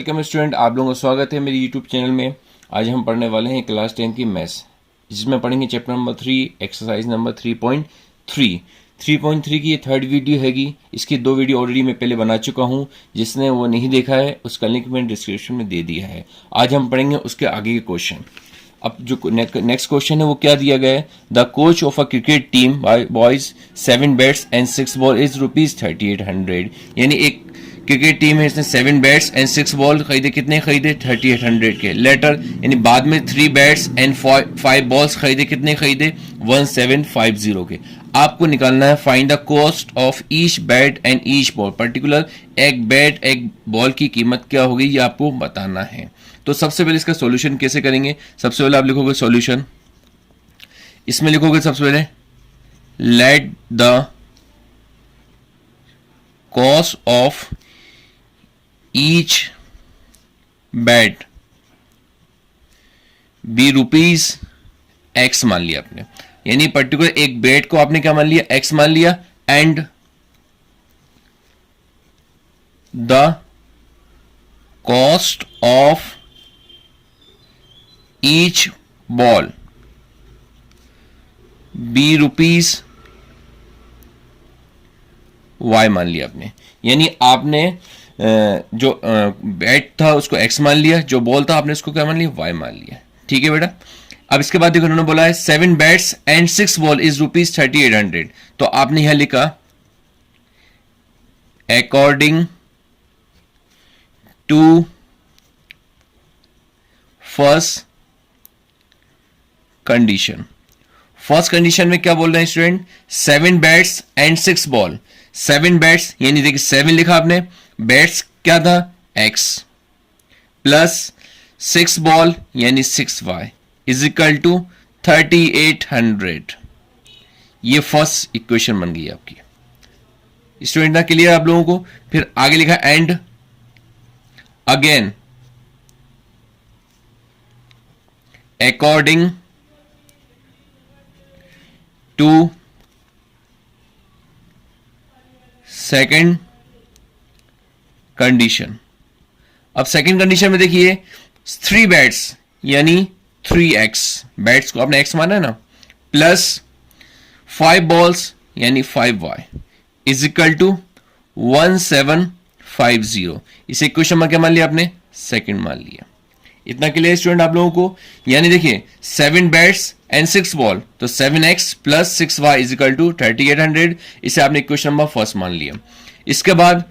Welcome student, आप लोगों का स्वागत है मेरे यूट्यूब चैनल में। आज हम पढ़ने वाले हैं क्लास 10 की मैथ्स, जिसमें पढ़ेंगे चैप्टर नंबर 3, एक्सरसाइज नंबर 3.3। 3.3 की ये थर्ड वीडियो हैगी। इसकी 2 वीडियो ऑलरेडी मैं पहले बना चुका हूँ। जिसने वो नहीं देखा है उसका लिंक मैंने डिस्क्रिप्शन में दे दिया है। आज हम पढ़ेंगे उसके आगे के क्वेश्चन। अब जो नेक्स्ट क्वेश्चन है वो क्या दिया गया है, the coach of a cricket team boys 7 bats and 6 ball is ₹3800। यानी एक क्रिकेट टीम है, इसने 7 बैट्स एंड 6 बॉल खरीदे। कितने खरीदे? 3800 के। लेटर यानी बाद में 3 बैट्स एंड 5 बॉल्स खरीदे। कितने खरीदे? 1750 के। आपको निकालना है find the cost of each bat and each ball. Particular एक बैट एक बॉल की कीमत क्या होगी ये आपको बताना है। तो सबसे पहले इसका सॉल्यूशन कैसे करेंगे? सबसे पहले आप लिखोगे सॉल्यूशन। इसमें लिखोगे सबसे पहले let the cost of each bat be ₹X मान लिया आपने। यानी पर्टिकुलर एक बैट को आपने क्या मान लिया? X मान लिया। And the cost of each ball be ₹Y मान लिया आपने। यानी आपने जो बैट था उसको X मान लिया, जो बॉल था आपने उसको क्या मान लिया? Y मान लिया। ठीक है बेटा। अब इसके बाद देखो उन्होंने बोला है 7 बैट्स एंड 6 बॉल इज ₹3800। तो आपने यहां लिखा according to first condition. First condition में क्या बोल रहे हैं student? 7 bats and 6 ball. 7 bats यानी देखिए 7 लिखा आपने, बैट्स क्या था? X प्लस 6 बॉल यानी 6Y इज इक्वल टू 3800। ये फर्स्ट इक्वेशन बन गई आपकी। स्टूडेंट ना क्लियर आप लोगों को? फिर आगे लिखा and again according to second condition. अब सेकेंड कंडीशन में देखिए 3 बैट्स यानी 3X, बैट्स को आपने X माना है ना, प्लस 5 बॉल्स यानी 5Y इज इक्वल टू 1750। इसे इक्वेशन में क्या मान लिया आपने? सेकेंड मान लिया। इतना क्लियर स्टूडेंट आप लोगों को? यानी देखिए 7 बैट्स एंड 6 बॉल, तो 7X plus 6Y is equal to 3800। इसे आपने इक्वेशन नंबर फर्स्ट मान लिया। इसके बाद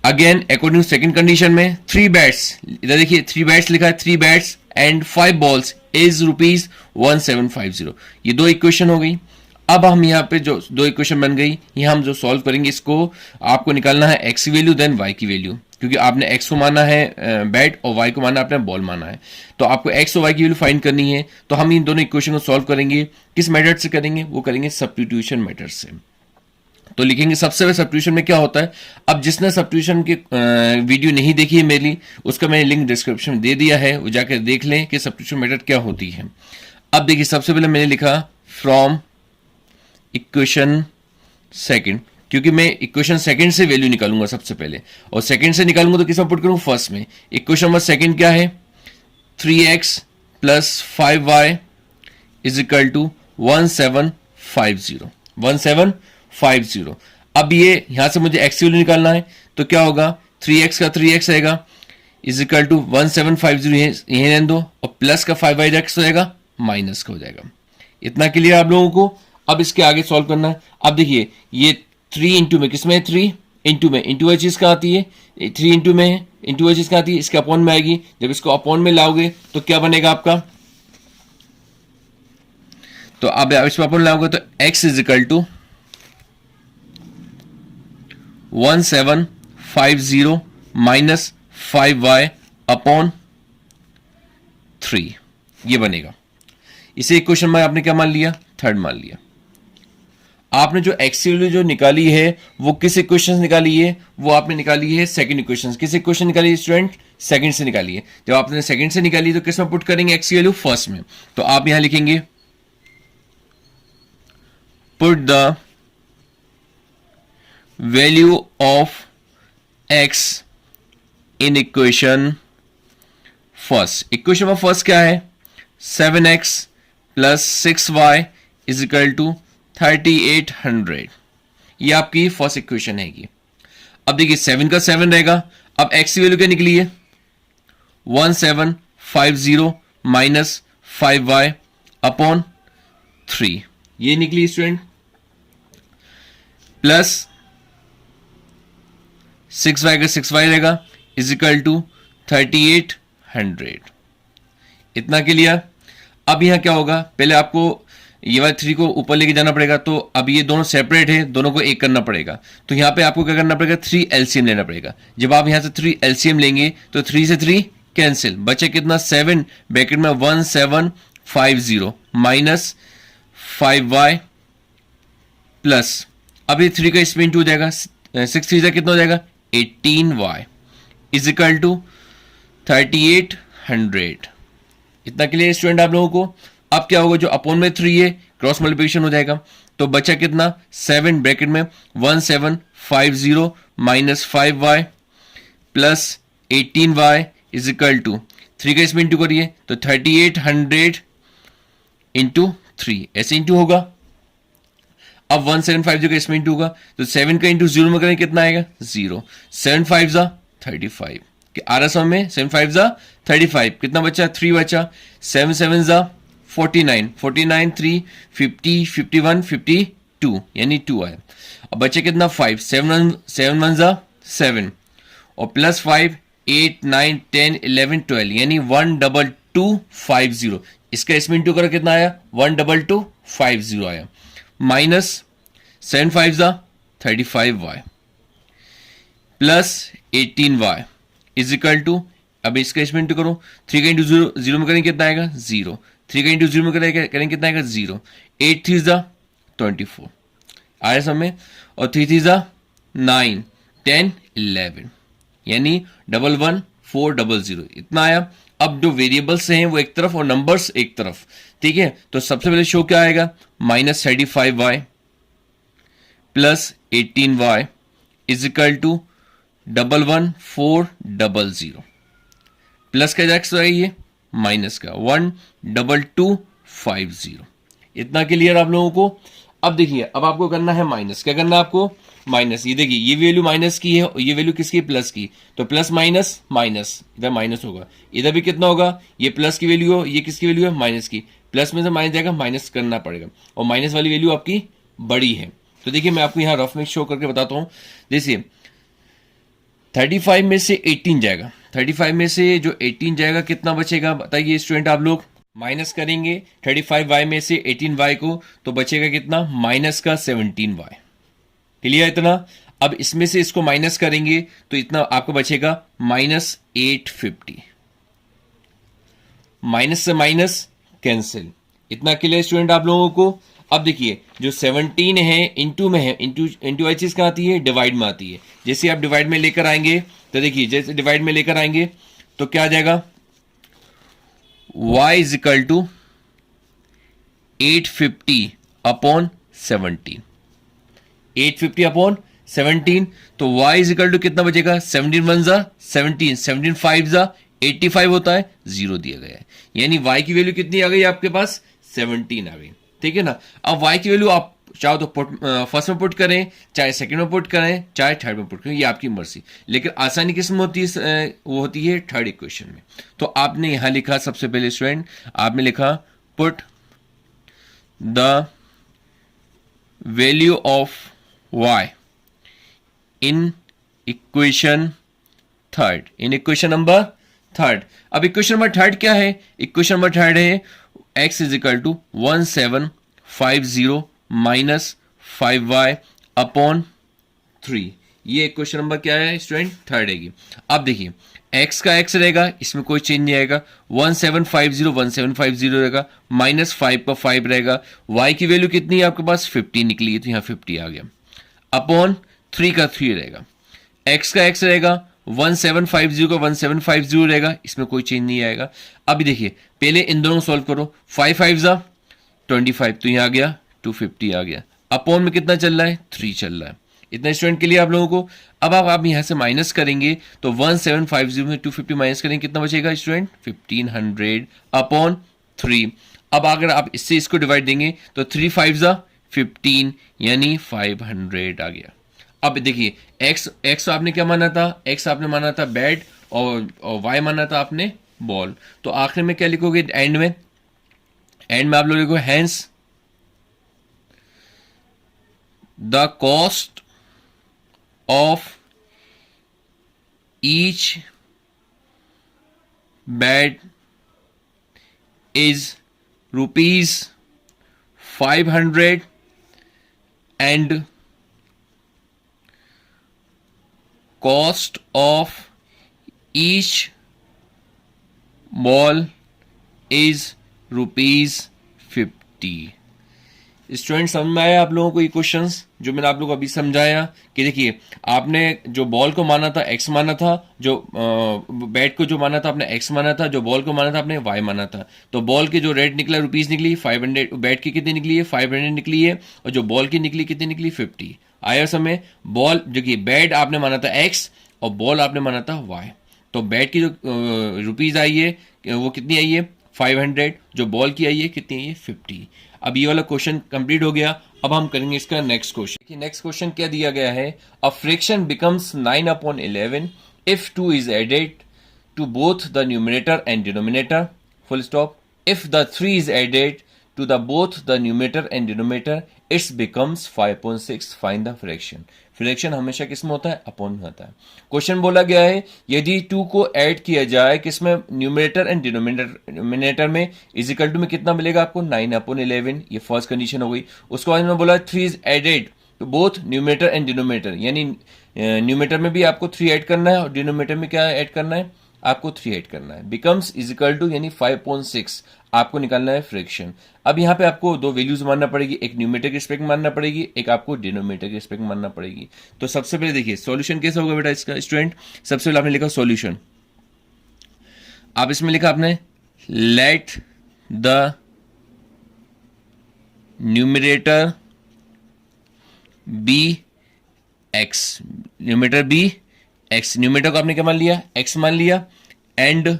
again according to second condition में 3 बैट्स, इधर देखिए 3 बैट्स लिखा है, 3 बैट्स एंड 5 बॉल्स इज ₹1750। ये 2 इक्वेशन हो गई। अब हम यहाँ पे जो 2 इक्वेशन बन गई, यहाँ हम जो सॉल्व करेंगे इसको आपको निकालना है X की वैल्यू देन Y की वैल्यू, क्योंकि आपने X को माना है बैट और Y को माना आपने बॉल माना है। तो आपको X और Y की वैल्यू फाइंड करनी है। तो हम इन दोनों इक्वेशन को सॉल्व करेंगे। किस मेथड से करेंगे? वो करेंगे सब्स्टिट्यूशन मेथड से। तो लिखेंगे सबसे पहले सब्स्टिट्यूशन में क्या होता है। अब जिसने सब्स्टिट्यूशन की वीडियो नहीं देखी है मेरी, उसका मैंने लिंक डिस्क्रिप्शन में दे दिया है, वो जाकर देख लें कि सब्स्टिट्यूशन मेथड क्या होती है। अब देखिए सबसे पहले मैंने लिखा फ्रॉम इक्वेशन सेकंड, क्योंकि मैं इक्वेशन सेकंड से वैल्यू निकालूंगा सबसे पहले, और सेकंड से निकालूंगा तो किस में पुट करूं? फर्स्ट में। इक्वेशन नंबर सेकंड क्या है? 3X plus 5Y is equal to 1750। अब ये यहां से मुझे X की वैल्यू निकालना है, तो क्या होगा? 3X का 3X रहेगा इज इक्वल टू 1750 यहीं रहने दो, और प्लस का 5Y X रहेगा माइनस का हो जाएगा। इतना क्लियर आप लोगों को? अब इसके आगे सॉल्व करना है। अब देखिए ये 3 इंटू में, किसमें? 3 इंटू में, इंटू हर चीज का आती है, 3 इंटू में है, इंटू हर चीज का आती है, इसके अपॉन में आएगी। जब इसको अपॉन में लाओगे तो क्या बनेगा आपका? तो अब इसमें अपॉन लाओगे तो X is equal to 1750 minus 5Y upon 3, ये बनेगा। इसे इक्वेशन में आपने क्या मान लिया? थर्ड मान लिया। आपने जो X की वैल्यू जो निकाली है वो किस इक्वेशन से निकाली है? वो आपने निकाली है सेकंड इक्वेशन। किस इक्वेशन निकाली है स्टूडेंट? सेकंड से निकाली है। जब आपने सेकंड से निकाली तो किस में पुट करेंगे X की वैल्यू? फर्स्ट में। तो आप यहां लिखेंगे put the value of x in equation first equation number first क्या है, 7x plus 6y is equal to 3800। ये आपकी फर्स्ट इक्वेशन है। अब देखिए 7 का 7 रहेगा, अब x की वैल्यू क्या निकली है 1750 माइनस 5y अपॉन 3, ये निकली स्टूडेंट, प्लस 6y का 6y रहेगा इज इक्वल टू 3800। इतना क्लियर। अब यहां क्या होगा, पहले आपको ये वाला 3 को ऊपर लेके जाना पड़ेगा, तो अब ये दोनों सेपरेट है, दोनों को एक करना पड़ेगा। तो यहां पे आपको क्या करना पड़ेगा, 3 एलसीएम लेना पड़ेगा। जब आप यहां से 3 एलसीएम लेंगे तो 3 से 3 कैंसिल, बचे कितना 7 ब्रैकेट में 1750 माइनस 5y प्लस, अब ये 3 का इसमें इंटू हो जाएगा, 6 3 कितना हो जाएगा 18y इज इक्वल टू 3800। इतना क्लियर स्टूडेंट आप लोगों को। अब क्या होगा, जो अपॉन में 3 है क्रॉस मल्टीप्लिकेशन हो जाएगा, तो बचा कितना 7 ब्रैकेट में 1750 minus 5y plus 18y is equal to 3 का इसमें इंटू करिए तो 3800 इंटू 3 ऐसे इंटू होगा। अब 1750 का इसमें इंटू होगा तो 7 का इंटू 0 में करें कितना आएगा 0, 7 5 जा 35 कि RSM में 7 5 जा 35, कितना बचा 3 बचा, 7 7 जा 49, 49 3 50 51 52 यानी 2 आया। अब बचे कितना 5, 7 1 जा 7 और प्लस 5 8 9 10 11 12 यानी 12250। इसका इसमें इंटू कर कितना आया 12250 आया, माइनस 7 5 जा 35y plus 18y is equal to, अब इसका इसमें इंटू करो 3 का इंटू 0 में करेंगे कितना आएगा 0, 3 का इंटू 0 में करेंगे कितना आएगा 0, 8 3 जा 24 आया सब में, और 3 3 जा 9 10 11 यानी 11400 इतना आया। अब जो वेरिएबल्स हैं वो एक तरफ और नंबर्स एक तरफ, ठीक है। तो सबसे पहले शो क्या आएगा minus 35y plus 18y is equal to 11400, plus का जाएगा ये माइनस का 12250। इतना क्लियर आप लोगों को। अब देखिए अब आपको करना है माइनस, क्या करना है आपको माइनस, ये देखिए ये वैल्यू माइनस की है और ये वैल्यू किसकी प्लस की, तो प्लस माइनस माइनस, इधर माइनस होगा, इधर भी कितना होगा, ये प्लस की वैल्यू हो, ये किसकी वैल्यू है माइनस की, प्लस में से माइनस जाएगा माइनस करना पड़ेगा, और माइनस वाली वैल्यू आपकी बड़ी है। तो देखिए मैं आपको यहां रफ में शो करके बताता हूं। देखिए 35 में से 18 जाएगा, 35 में से जो 18 जाएगा कितना बचेगा बताइए स्टूडेंट आप लोग, माइनस करेंगे 35y में से 18y को तो बचेगा कितना माइनस का 17y। क्लियर इतना। अब इसमें से इसको माइनस करेंगे तो इतना आपको बचेगा माइनस 850, माइनस से माइनस कैंसिल। इतना क्लियर स्टूडेंट आप लोगों को। अब देखिए जो 17 है इंटू में है, इंटू वाली चीज कहां आती है डिवाइड में आती है। जैसे आप डिवाइड में लेकर आएंगे तो देखिए जैसे डिवाइड में लेकर आएंगे तो क्या आ जाएगा y is equal to 850 upon 17, 850 upon 17, तो y इज इक्वल टू कितना बचेगा 17 1 जा 17, 17 5 जा 85 होता है, 0 दिया गया है, यानी y की वैल्यू कितनी आ गई आपके पास 17 आ गई, ठीक है ना। अब y की वैल्यू आप चाहो तो फर्स्ट में पुट करें, चाहे सेकंड में पुट करें, चाहे थर्ड में पुट करें, ये आपकी मर्जी, लेकिन आसानी किस में होती है वो होती है थर्ड इक्वेशन में। तो आपने यहां लिखा सबसे पहले स्टूडेंट आपने लिखा put the value of y in equation third, in equation number third. अब इक्वेशन नंबर थर्ड क्या है, इक्वेशन नंबर थर्ड है x is equal to 1750 minus 5y upon 3। ये क्वेश्चन नंबर क्या है स्टूडेंट थर्ड है। अब देखिए x का x रहेगा, इसमें कोई चेंज नहीं आएगा, 1750 रहेगा, माइनस 5 का 5 रहेगा, y की वैल्यू कितनी है आपके पास 50 निकली है तो यहां 50 आ गया, अपॉन 3 का 3 रहेगा, x का x रहेगा 1750 का 1750 रहेगा, इसमें कोई चेंज नहीं आएगा। अभी देखिए पहले इन दोनों सॉल्व करो, 5 5 जा 25 तो यहां आ गया 250 आ गया, अपॉन में कितना चल रहा है 3 चल रहा है, इतना स्टूडेंट के लिए आप लोगों को। अब आप यहां से माइनस करेंगे तो 1750 में 250 माइनस करेंगे, कितना बचेगा स्टूडेंट? 1500 अपॉन 3। अब अगर आप इससे इसको डिवाइड देंगे तो 3 5 जा 15 यानी 500 आ गया। अब देखिए एक्स आपने क्या माना था? एक्स आपने माना था बैट और वाई माना था आपने बॉल। तो आखिर में क्या लिखोगे एंड में? एंड में आप लोग लिखो hence the cost of each bat is rupees 500 and cost of each ball is rupees 50। Student समझ में आया आप लोगों को ये क्वेश्चंस जो मैंने आप लोगों को अभी समझाया? कि देखिए आपने जो बॉल को माना था एक्स माना था, जो बैट को जो माना था आपने एक्स माना था, जो बॉल को माना था आपने वाई माना था। तो बॉल की जो रेट निकला रुपीस निकली 500, बैट की कितनी निकली है 500 निकली है, और जो बॉल की निकली कितनी निकली 50। आया समय? बॉल जो कि बैट आपने माना था एक्स और बॉल आपने माना था वाई, तो बैट की जो रुपीज आई है वो कितनी आई है 500, जो बॉल की आई है कितनी आई है 50। अब ये वाला क्वेश्चन कंप्लीट हो गया। अब हम करेंगे इसका नेक्स्ट क्वेश्चन। देखिए नेक्स्ट क्वेश्चन क्या दिया गया है? A fraction becomes 9 upon 11 if 2 is added to both the numerator and denominator, full stop. If the 3 is added to the both the numerator and denominator it becomes 5.6, find the fraction। Fraction हमेशा किस में होता है? Upon में होता है। Question बोला गया है यदि 2 को ऐड किया जाए किसमें? न्यूमरेटर एंड डिनोमिनेटर में, इजिकल टू में कितना मिलेगा आपको? 9 अपॉन 11। ये फर्स्ट कंडीशन हो गई। उसके बाद में बोला 3 is added to both numerator and denominator, यानी न्यूमरेटर में भी आपको 3 ऐड करना है और डिनोमिनेटर में क्या ऐड करना है? आपको 3 ऐड करना है। बिकम्स इजिकल टू यानी 5.6 आपको निकालना है फ्रैक्शन। अब यहाँ पे आपको दो वैल्यूज मानना पड़ेगी, एक न्यूमरेटर के रिस्पेक्ट मानना पड़ेगी, एक आपको डिनोमिनेटर के रिस्पेक्ट मानना पड़ेगी। तो सबसे पहले देखिए सॉल्यूशन कैसा होगा बेटा इसका स्टूडेंट? सबसे पहले आपने लिखा सॉल्यूशन। आप इसमें लिखा आपने let the numerator be x, numerator be x, numerator को आपने क्या मान लिया? एक्स मान लिया, एंड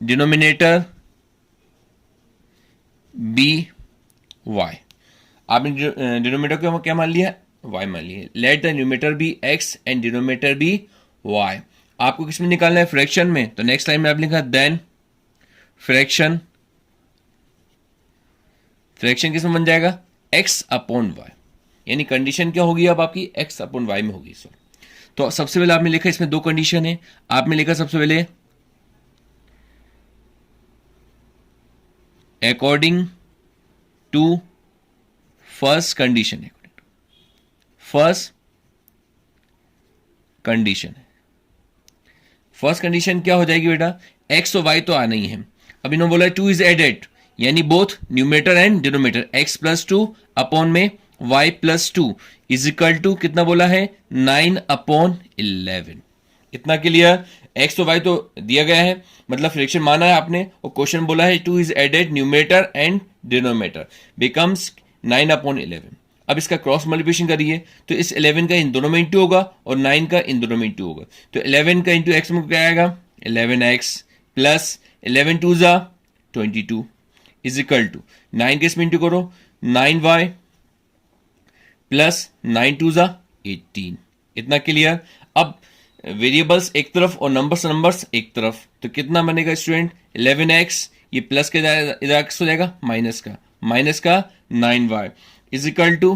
डिनोमिनेटर बी वाई। आपने डिनोमिनेटर को क्या मान लिया? वाई मान लिया। Let the numerator be x and denominator be y. आपको किसमें निकालना है? फ्रैक्शन में। तो नेक्स्ट लाइन में आप लिखा देन फ्रैक्शन, फ्रैक्शन किसमें बन जाएगा? एक्स अपॉन वाई, यानी कंडीशन क्या होगी अब आपकी? एक्स अपॉन वाई में होगी। तो सबसे पहले आपने लिखा इसमें दो कंडीशन है। आपने लिखा सबसे पहले अकॉर्डिंग टू फर्स्ट कंडीशन है, फर्स्ट कंडीशन है। फर्स्ट कंडीशन क्या हो जाएगी बेटा? एक्स और वाई तो आना ही है। अब इन्होंने बोला 2 इज एडेड, यानी both numerator and denominator, x plus 2 upon में y plus 2 is equal to कितना बोला है? 9 अपॉन 11। इतना क्लियर? एक्स तो वाई तो दिया गया है, मतलब फ्रैक्शन माना है आपने, और क्वेश्चन बोला है 2 is added numerator and denominator becomes 9 upon 11। अब इसका क्रॉस मल्टीप्लिकेशन करिए तो इस 11 का इन दोनों में इंटू होगा और 9 का इन दोनों में इंटू होगा। तो 11 का इंटू एक्स में क्या आएगा? 11x प्लस 11 2 जा 22 इज इक्वल टू 9 के इसमें इंटू करो 9y प्लस 9 2 जा 18। इतना क्लियर? अब वेरिएबल्स एक तरफ और नंबर्स एक तरफ, तो कितना बनेगा स्टूडेंट? 11x, ये प्लस के इधर एक्स हो जाएगा माइनस का 9y इज इक्वल टू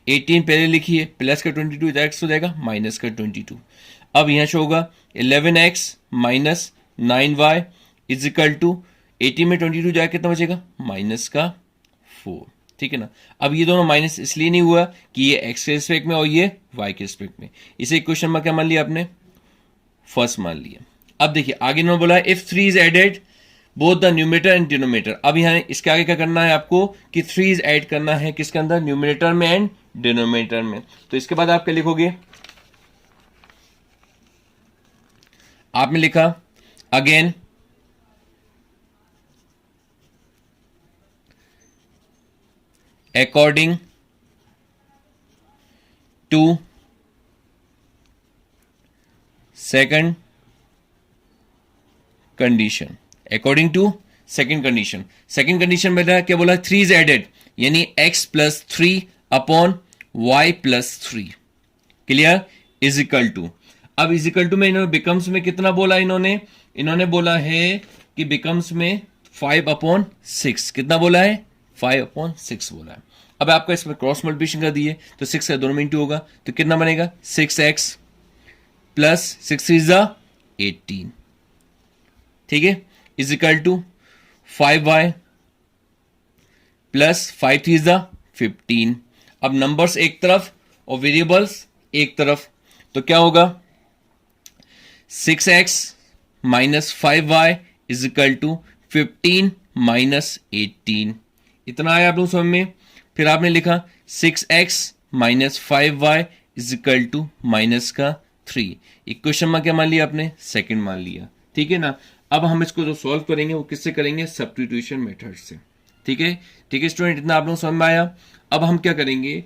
18 पहले लिखिए, प्लस का 22 इधर एक्स हो जाएगा माइनस का 22। अब यहां से होगा 11x minus 9y is equal to 18 में 22 जाए कितना बचेगा? माइनस का 4। ठीक है ना? अब ये दोनों माइनस इसलिए नहीं हुआ कि ये एक्स के रिस्पेक्ट में और ये वाई के रिस्पेक्ट में, इसे क्वेश्चन में क्या मान लिया आपने? फर्स्ट मान लिया। अब देखिए आगे इन्होंने बोला if 3 is added both the numerator and denominator. अब यहां इसके आगे क्या करना है आपको कि 3 इज ऐड करना है किसके अंदर? न्यूमरेटर में एंड डिनोमिनेटर में। तो इसके बाद आप क्या लिखोगे? आपने लिखा again according to second condition, according to second condition. Second condition में क्या बोला, 3 इज एडेड, यानी x plus 3 upon y plus 3, clear, is equal to. अब इज इक्वल टू में इन्होंने बिकम्स में कितना बोला, इन्होंने बोला है कि बिकम्स में 5 अपॉन 6, कितना बोला है, 5 अपॉन 6 बोला है। अब आपका इसमें क्रॉस मल्टीप्लिकेशन कर दिए तो 6 का दोनों में इंटू होगा, तो कितना बनेगा, 6x प्लस 6 इज 18, ठीक है, is equal to 5y plus 5 is 15। अब नंबर्स एक तरफ और वेरिएबल्स एक तरफ, तो क्या होगा, 6x minus 5y is equal to 15 minus 18, इतना आया आप लोग समझ में। फिर आपने लिखा 6x minus 5y is equal to minus का 3, इक्वेशन में क्या मान लिया आपने, सेकंड मान लिया, ठीक है ना। अब हम इसको जो सॉल्व करेंगे वो किससे करेंगे, सब्स्टिट्यूशन मेथड से, ठीक है, ठीक है स्टूडेंट, इतना आप लोग समझ में आया। अब हम क्या करेंगे,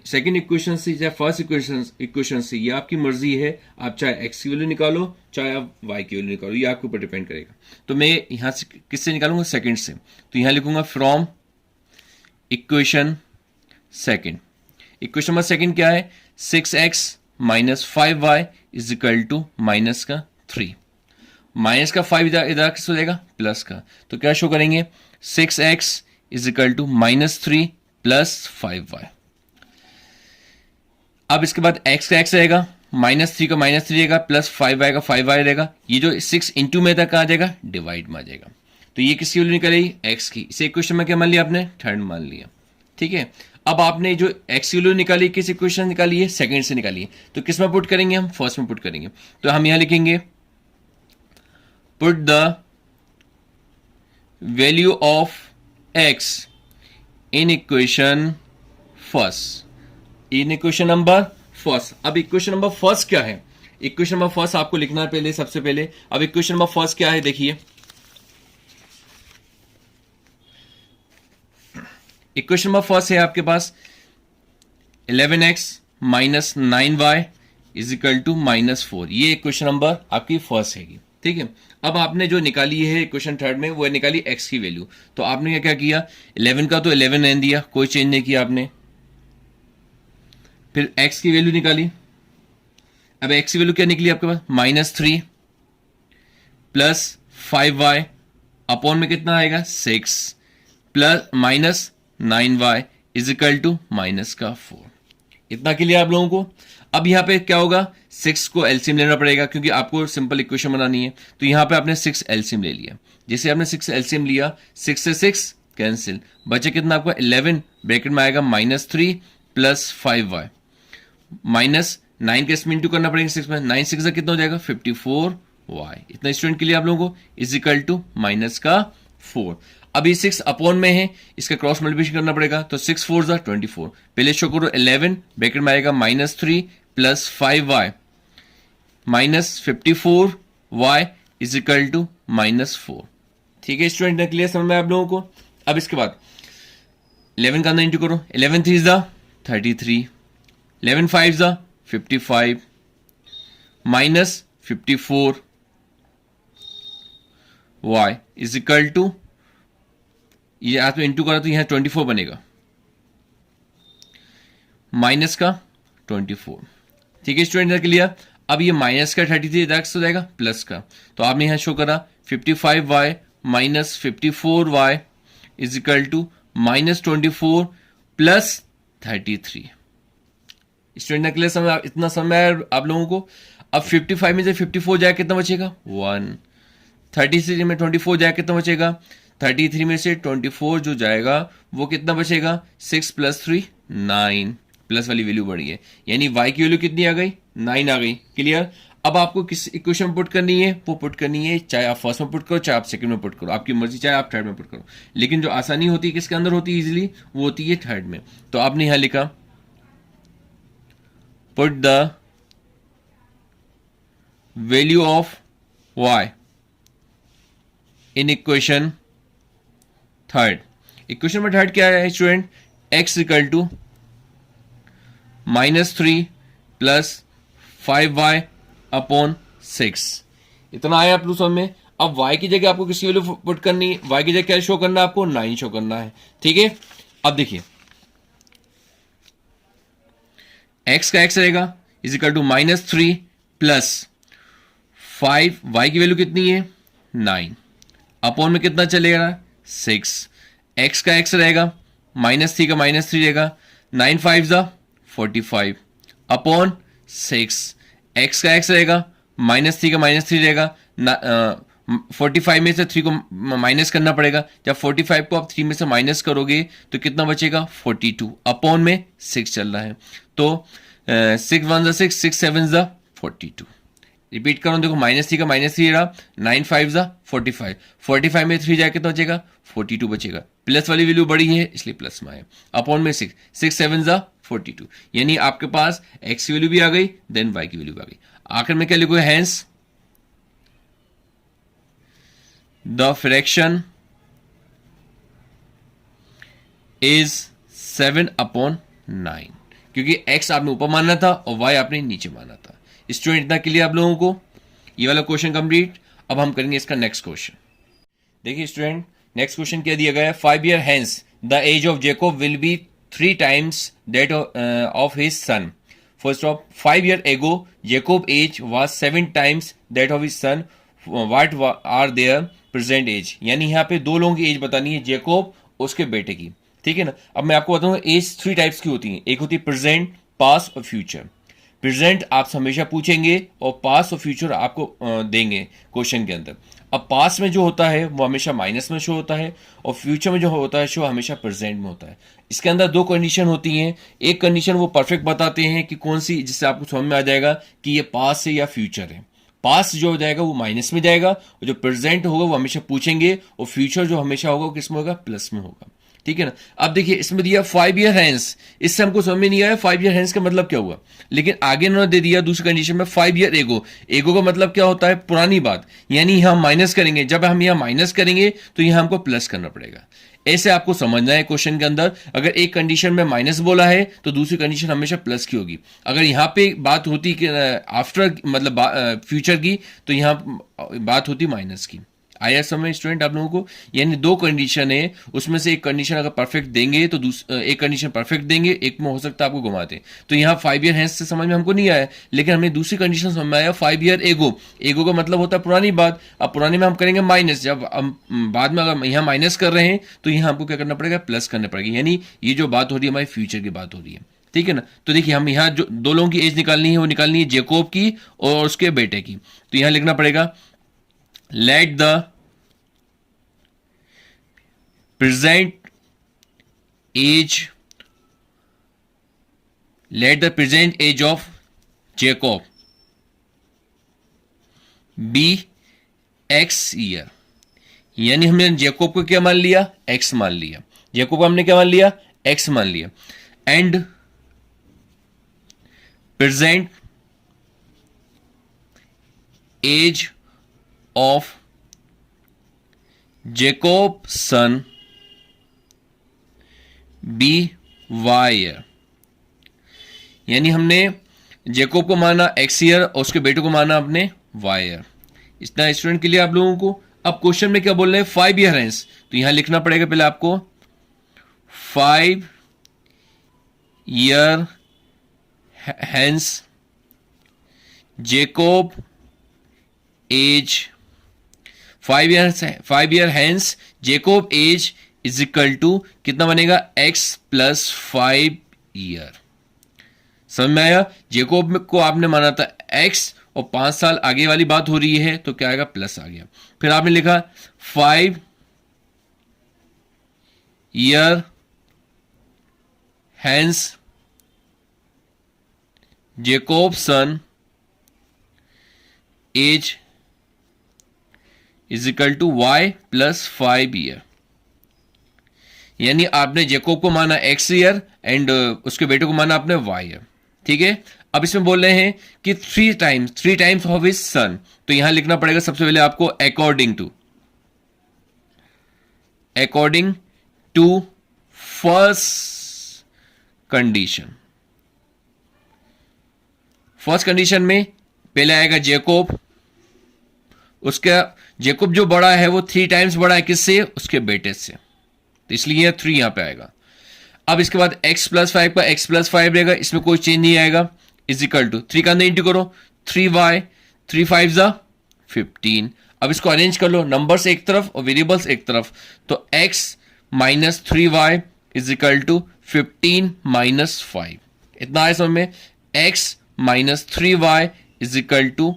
सेकंड इक्वेशन से या फर्स्ट इक्वेशन से, ये आपकी मर्जी है, आप चाहे एक्स की वैल्यू निकालो चाहे आप वाई की वैल्यू निकालो, ये आपके ऊपर डिपेंड करेगा। तो मैं यहां से किससे निकालूंगा, सेकंड से, तो यहां लिखूंगा from equation second. Equation number second क्या है, 6x minus 5y is equal to minus का 3, माइनस का 5 इधर किस हो जाएगा, प्लस का, तो क्या शो करेंगे, 6x is equal to minus 3 plus 5y। अब इसके बाद x का x रहेगा, माइनस 3 का माइनस 3 रहेगा, प्लस 5y का 5y रहेगा, ये जो 6 इंटू में था कहाँ जाएगा, डिवाइड में आ जाएगा। तो ये किसकी वैल्यू निकलेगी, x की, इसे इक्वेशन में क्या मान लिया आपने, थर्ड मान लिया, ठीक है। अब आपने जो x की वैल्यू निकाली किस इक्वेशन निकाली है, सेकंड से निकाली है, तो किस में पुट करेंगे हम, फर्स्ट में पुट करेंगे। तो हम यहां लिखेंगे put the value of x in equation first, in equation number first. अब इक्वेशन नंबर फर्स्ट क्या है, इक्वेशन नंबर फर्स्ट आपको लिखना है पहले, सबसे पहले। अब इक्वेशन नंबर फर्स्ट क्या है, देखिए इक्वेशन नंबर फर्स्ट है आपके पास 11x minus 9y is equal to minus 4, ये इक्वेशन नंबर आपकी फर्स्ट हैगी, ठीक है। अब आपने जो निकाली है इक्वेशन थर्ड में वो निकाली x की वैल्यू, तो आपने क्या किया, 11 का तो 11 रहने दिया, कोई चेंज नहीं किया आपने। फिर x की वैल्यू निकाली, अब x की वैल्यू क्या निकली आपके पास, माइनस 3 प्लस 5y अपॉन में कितना आएगा, 6 plus minus 9y is equal to minus का 4, इतना क्लियर आप लोगों को। अब यहां पे क्या होगा, 6 को एलसीएम लेना पड़ेगा क्योंकि आपको सिंपल इक्वेशन बनानी है, तो यहां पे आपने 6 एलसीएम ले लिया। जैसे आपने 6 एलसीएम लिया, 6 से 6 कैंसिल, बचे कितना आपका 11, ब्रैकेट में आएगा माइनस 3 प्लस 5y माइनस 9 के इसमें इंटू करना पड़ेगा 6 में, 9 6 कितना हो जाएगा 54y, इतना स्टूडेंट के लिए आप लोगों को इज इक्वल टू माइनस का 4। अब ये 6 अपॉन में है, इसका क्रॉस मल्टीप्लिकेशन करना पड़ेगा, तो 6 4 जा 24, पहले शो करो 11, ब्रैकेट में आएगा minus 3 plus 5y minus 54y is equal to minus 4, ठीक है स्टूडेंट, क्लियर समझ में आप लोगों को। अब इसके बाद 11 का अंदर इंटू करो, 11 3 जा 33, 11 5 जा 55 minus 54y is equal to, ये आप इंटू करा तो यहां 24 बनेगा, माइनस का 24, ठीक है स्टूडेंट, क्लियर। अब ये माइनस का 33 इधर हो जाएगा प्लस का, तो आपने यहां शो करा 55y minus 54y is equal to minus 24 plus 33, student clear समझ, इतना समय आप लोगों को। अब 55 में से 54 जाए कितना बचेगा 1, 33 में 24 जाए कितना बचेगा, 33 में से 24 जो जाएगा वो कितना बचेगा, 6 प्लस 3 9, प्लस वाली वैल्यू बढ़ी है, यानी y की वैल्यू कितनी आ गई, 9 आ गई, क्लियर। अब आपको किस इक्वेशन में पुट करनी है, वो पुट करनी है, चाहे आप फर्स्ट में पुट करो चाहे आप सेकंड में पुट करो, आपकी मर्जी, चाहे आप थर्ड में पुट करो, लेकिन जो आसानी होती है किसके अंदर होती है इजीली, वो होती है थर्ड में। तो आपने यहां लिखा put the value of y in equation third. Equation में थर्ड क्या है student, x equal to -3 plus 5y upon 6। इतना आया आप लोग समझ में। अब y की जगह आपको किसी वैल्यू पुट करनी है, y की जगह क्या शो करना है आपको, 9 शो करना है, ठीक है। अब देखिए x का x रहेगा is equal to -3 plus 5, y की वैल्यू कितनी है 9, अपॉन में कितना चलेगा 6, x का x रहेगा -3 का -3 रहेगा, 9 5 जा 45 अपॉन 6, x का x रहेगा -3 का -3 रहेगा, 45 में से 3 को माइनस करना पड़ेगा। जब 45 को आप 3 में से माइनस करोगे तो कितना बचेगा 42, अपॉन में 6 चल रहा है, तो 6 1 6 6 7 42। रिपीट करो, देखो -3 का -3 रहा, 9 5 जा 45, 45 में 3 जाए कितना बचेगा 42 बचेगा। प्लस वाली वैल्यू बड़ी है इसलिए प्लस में आया, अपॉन में 6 6 7 जा 42, यानी आपके पास x की वैल्यू भी आ गई, देन y की वैल्यू भी आ गई। आखिर में क्या लिखो, hence the fraction is 7 upon 9, क्योंकि x आपने ऊपर माना था और y आपने नीचे माना था। स्टूडेंट इतना क्लियर आप लोगों को, ये वाला क्वेश्चन कंप्लीट। अब हम करेंगे इसका नेक्स्ट क्वेश्चन। देखिए स्टूडेंट, नेक्स्ट क्वेश्चन क्या दिया गया है, 5 year hence the age of Jacob will be 3 times that of his son. First of 5 year ago, Jacob age was 7 times that of his son. What are their present age? यानी यहाँ पे दो लोगों की एज बतानी है, Jakob उसके बेटे की, ठीक है ना। अब मैं आपको बताऊंगा एज 3 टाइप्स की होती है, एक होती है प्रेजेंट, पास और फ्यूचर। प्रेजेंट आपसे हमेशा पूछेंगे और पास और फ्यूचर आपको देंगे क्वेश्चन के अंदर। अब पास में जो होता है वो हमेशा माइनस में शो होता है और फ्यूचर में जो होता है शो हमेशा प्रेजेंट में होता है। इसके अंदर दो कंडीशन होती हैं, एक कंडीशन वो परफेक्ट बताते हैं कि कौन सी, जिससे आपको समझ में आ जाएगा कि ये पास है या फ्यूचर है। पास जो हो जाएगा वो माइनस में जाएगा और जो प्रेजेंट होगा वो हमेशा पूछेंगे और फ्यूचर जो हमेशा होगा वो किस में होगा, प्लस में होगा, ठीक है ना। अब देखिए इसमें दिया 5 year hence, इससे हमको समझ में नहीं आया 5 year hence का मतलब क्या हुआ, लेकिन आगे उन्होंने दे दिया दूसरी कंडीशन में 5 year ago। एगो का मतलब क्या होता है, पुरानी बात, यानी हम माइनस करेंगे, जब हम यहाँ माइनस करेंगे तो यहाँ हमको प्लस करना पड़ेगा। ऐसे आपको समझना है क्वेश्चन के अंदर, अगर एक कंडीशन में माइनस बोला है तो दूसरी कंडीशन हमेशा प्लस की होगी। अगर यहाँ पे बात होती कि आफ्टर मतलब फ्यूचर की, तो यहाँ बात होती माइनस की। आया समझ स्टूडेंट आप लोगों को, यानी दो कंडीशन है, उसमें से एक कंडीशन अगर परफेक्ट देंगे तो एक कंडीशन परफेक्ट देंगे, एक में हो सकता है आपको घुमाते। तो यहाँ 5 year hence से समझ में हमको नहीं आया, लेकिन हमें दूसरी कंडीशन समझ में आया 5 year ago। एगो का मतलब होता है पुरानी बात। अब पुरानी में हम करेंगे माइनस, जब हम बाद में अगर यहाँ माइनस कर रहे हैं तो यहाँ हमको क्या करना पड़ेगा, प्लस करना पड़ेगा, यानी ये जो बात हो रही है हमारी फ्यूचर की बात हो रही है, ठीक है ना। तो देखिए हम यहाँ जो दो लोगों की एज निकालनी है वो निकालनी है जेकोब की और उसके बेटे की। तो यहाँ लिखना पड़ेगा let the present age of Jacob be x year। यानी हमने जेकोब को क्या मान लिया, x मान लिया, जेकोब को हमने क्या मान लिया, x मान लिया। And present age of Jacob son be y year. यानी हमने जेकोब को माना एक्स ईयर और उसके बेटे को माना अपने वाई ईयर। इतना स्टूडेंट के लिए आप लोगों को। अब क्वेश्चन में क्या बोल रहे हैं, 5 year hence, तो यहां लिखना पड़ेगा पहले आपको 5 year hence Jacob age 5 year hence Jacob age is equal to कितना बनेगा, x प्लस 5 year। समझ में आया, जेकोब को आपने माना था x और 5 साल आगे वाली बात हो रही है तो क्या आएगा, प्लस आ गया। फिर आपने लिखा 5 year hence Jacob son age is equal to y plus 5 year। यानी आपने जेकोब को माना x ईयर एंड उसके बेटे को माना आपने y ईयर, ठीक है। अब इसमें बोल रहे हैं कि 3 टाइम्स ऑफ हिज सन, तो यहां लिखना पड़ेगा सबसे पहले आपको according to first condition. First condition में पहले आएगा जेकोब, उसका जेकोब जो बड़ा है वो 3 टाइम्स बड़ा है किससे, उसके बेटे से, तो इसलिए 3 यहां पे आएगा। अब इसके बाद x प्लस 5 का x प्लस 5 रहेगा, इसमें कोई चेंज नहीं आएगा, इज इक्वल टू 3 का अंदर इंटू करो 3y, 3 5 जा 15। अब इसको अरेंज कर लो, नंबर्स एक तरफ और वेरिएबल्स एक तरफ, तो x minus 3y is equal to 15 minus 5। इतना आया समझ में, x minus 3y is equal to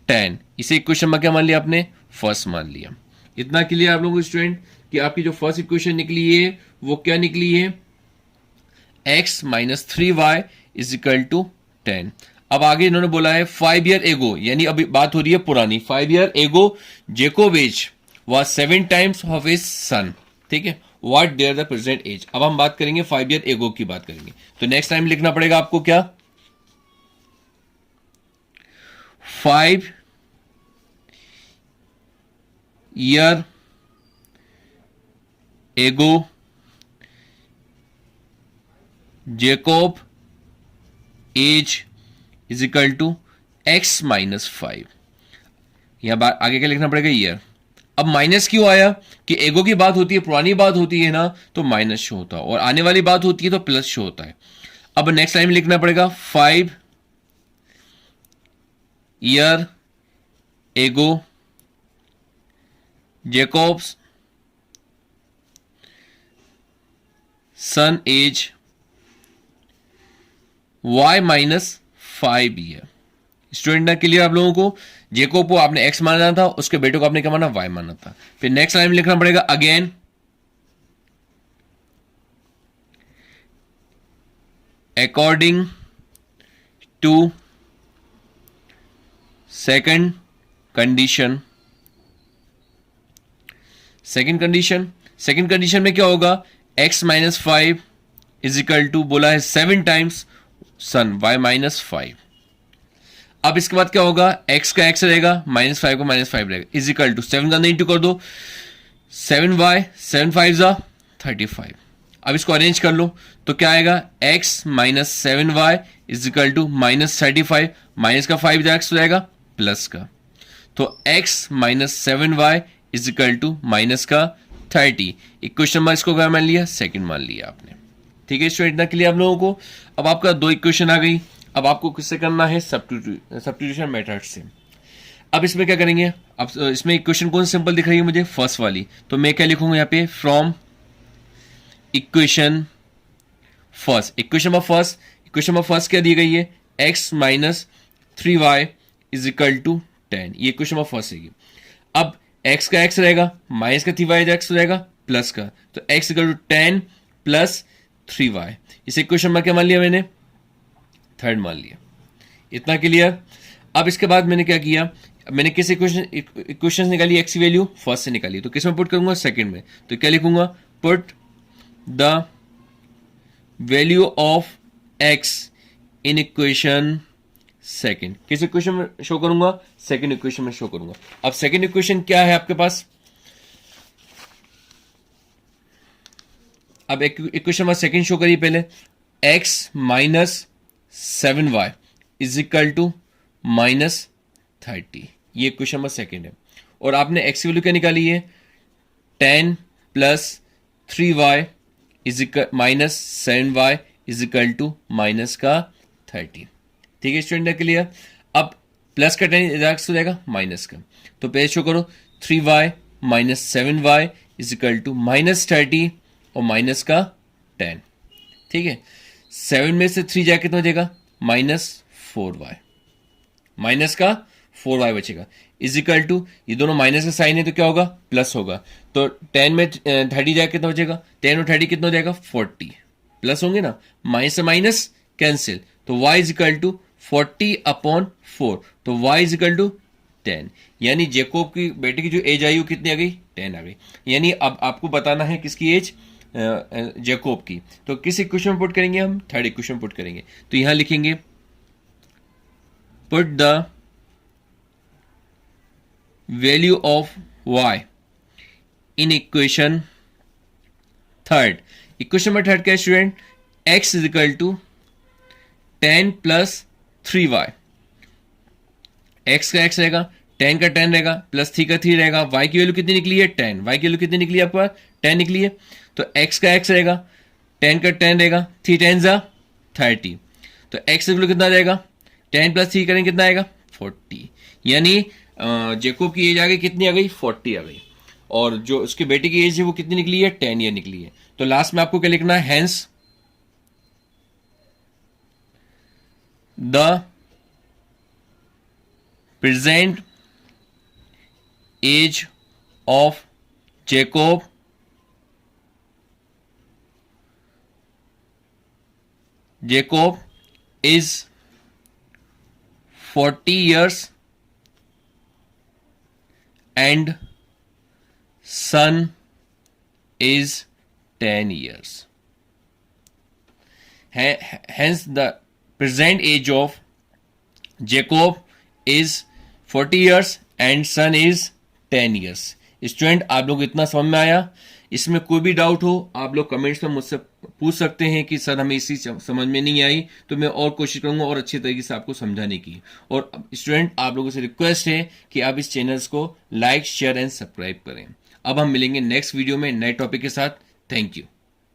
10। इसे इक्वेशन में क्या मान लिया आपने, फर्स्ट मान लिया। इतना क्लियर आप लोगों को स्टूडेंट कि आपकी जो फर्स्ट इक्वेशन निकली है वो क्या निकली है, x minus 3y is equal to 10। अब आगे इन्होंने बोला है 5 ईयर एगो, यानी अभी बात हो रही है पुरानी, 5 year ago Jacob age was 7 times of his son, ठीक है, what there the present age. अब हम बात करेंगे 5 ईयर एगो की बात करेंगे, तो नेक्स्ट टाइम लिखना पड़ेगा आपको क्या, 5 year ago Jacob age is equal to x minus 5। यहां आगे क्या लिखना पड़ेगा, ईयर। अब माइनस क्यों आया, कि एगो की बात होती है, पुरानी बात होती है ना, तो माइनस शो होता है, और आने वाली बात होती है तो प्लस शो होता है। अब नेक्स्ट टाइम लिखना पड़ेगा 5 year ago Jacob's son age y minus 5 year. Student ना क्लियर आप लोगों को, जेकोब को आपने x माना था, उसके बेटे को आपने क्या माना, y माना था। फिर नेक्स्ट टाइम लिखना पड़ेगा again according to second condition. Second condition में क्या होगा, x minus 5 is equal to बोला है 7 टाइम्स सन y माइनस 5। अब इसके बाद क्या होगा, x का x रहेगा, माइनस 5 को माइनस 5 रहेगा, इज इक्वल टू 7 का अंदर इंटू कर दो 7y, 7 5 जा 35। अब इसको अरेंज कर लो तो क्या आएगा, x minus 7y is equal to minus 35, minus का 5 x रहेगा प्लस का, तो x minus 7y is equal to minus का 30। इक्वेशन नंबर इसको क्या मान लिया, सेकंड मान लिया आपने, ठीक है स्टूडेंट ना, के लिए आप लोगों को। अब आपका 2 इक्वेशन आ गई, अब आपको किससे करना है, सब्स्टिट्यूशन मेथड से। अब इसमें क्या करेंगे, अब इसमें इक्वेशन कौन सिंपल दिख रही है मुझे, फर्स्ट वाली, तो मैं क्या लिखूंगा यहाँ पे, from equation first. Equation number first क्या दी गई है, x minus 3y is equal to 10, ये इक्वेशन नंबर फर्स्ट है। अब x का x रहेगा, माइनस का 3y x रहेगा प्लस का, तो x equal to 10 plus 3y। इस इक्वेशन में क्या मान लिया मैंने, थर्ड मान लिया। इतना क्लियर। अब इसके बाद मैंने क्या किया, मैंने किस इक्वेशन निकाली, एक्स की वैल्यू फर्स्ट से निकाली, तो किस में पुट करूंगा, सेकंड में, तो क्या लिखूंगा, put the value of x in equation second. किस इक्वेशन में शो करूंगा, सेकंड इक्वेशन में शो करूंगा। अब सेकंड इक्वेशन क्या है आपके पास, अब इक्वेशन में सेकंड शो करिए पहले, x minus 7y is equal to minus 30, ये इक्वेशन नंबर सेकंड है। और आपने x की वैल्यू क्या निकाली है, 10 plus 3y is equal minus 7y is equal to minus का 30, ठीक है स्टूडेंट के लिए। अब प्लस का 10 इधर हो जाएगा माइनस का, तो पहले शो करो 3y minus 7y is equal to minus 30 और माइनस का 10, ठीक है। 7 में से 3 जाए कितना हो जाएगा, माइनस 4y, माइनस का 4y बचेगा इज इक्वल टू, ये दोनों माइनस का साइन है तो क्या होगा, प्लस होगा, तो 10 में 30 जाए कितना हो जाएगा, 10 और 30 कितना हो जाएगा, 40, प्लस होंगे ना, माइनस से माइनस कैंसिल, तो y is equal to 40 upon 4, तो y इज इक्वल टू 10। यानी जेकोब की बेटे की जो एज आई वो कितनी आ गई, 10 आ गई। यानी अब आपको बताना है किसकी एज, जेकोब की, तो किस इक्वेशन में पुट करेंगे हम, थर्ड इक्वेशन पुट करेंगे, तो यहां लिखेंगे put the value of y in equation third. Equation number third क्या है student, x is equal to 10 plus 3y। x का x रहेगा, 10 का 10 रहेगा, प्लस 3 का 3 रहेगा। y की वैल्यू कितनी निकली है? 10। y की वैल्यू कितनी निकली है आपके पास? 10 निकली है। तो x का x रहेगा, 10 का 10 रहेगा, 3 10 जा 30। तो x की वैल्यू कितना रहेगा? 10 प्लस 3 करेंगे कितना आएगा? 40। यानी जेकोब की एज आ गई, कितनी आ गई? 40 आ गई। और जो उसके बेटे की एज है वो कितनी निकली है? 10 ईयर निकली है। तो लास्ट में आपको क्या लिखना है? Hence the present age of Jacob is 40 years and son is 10 years. Hence the present age of Jacob is 40 years and son is 10 years. Student, आप लोग इतना समझ में आया? इसमें कोई भी डाउट हो आप लोग कमेंट्स में मुझसे पूछ सकते हैं कि सर हमें इसी समझ में नहीं आई, तो मैं और कोशिश करूंगा और अच्छे तरीके से आपको समझाने की। और स्टूडेंट, आप लोगों से रिक्वेस्ट है कि आप इस चैनल्स को लाइक, शेयर एंड सब्सक्राइब करें। अब हम मिलेंगे नेक्स्ट वीडियो में नए टॉपिक के साथ। Thank you.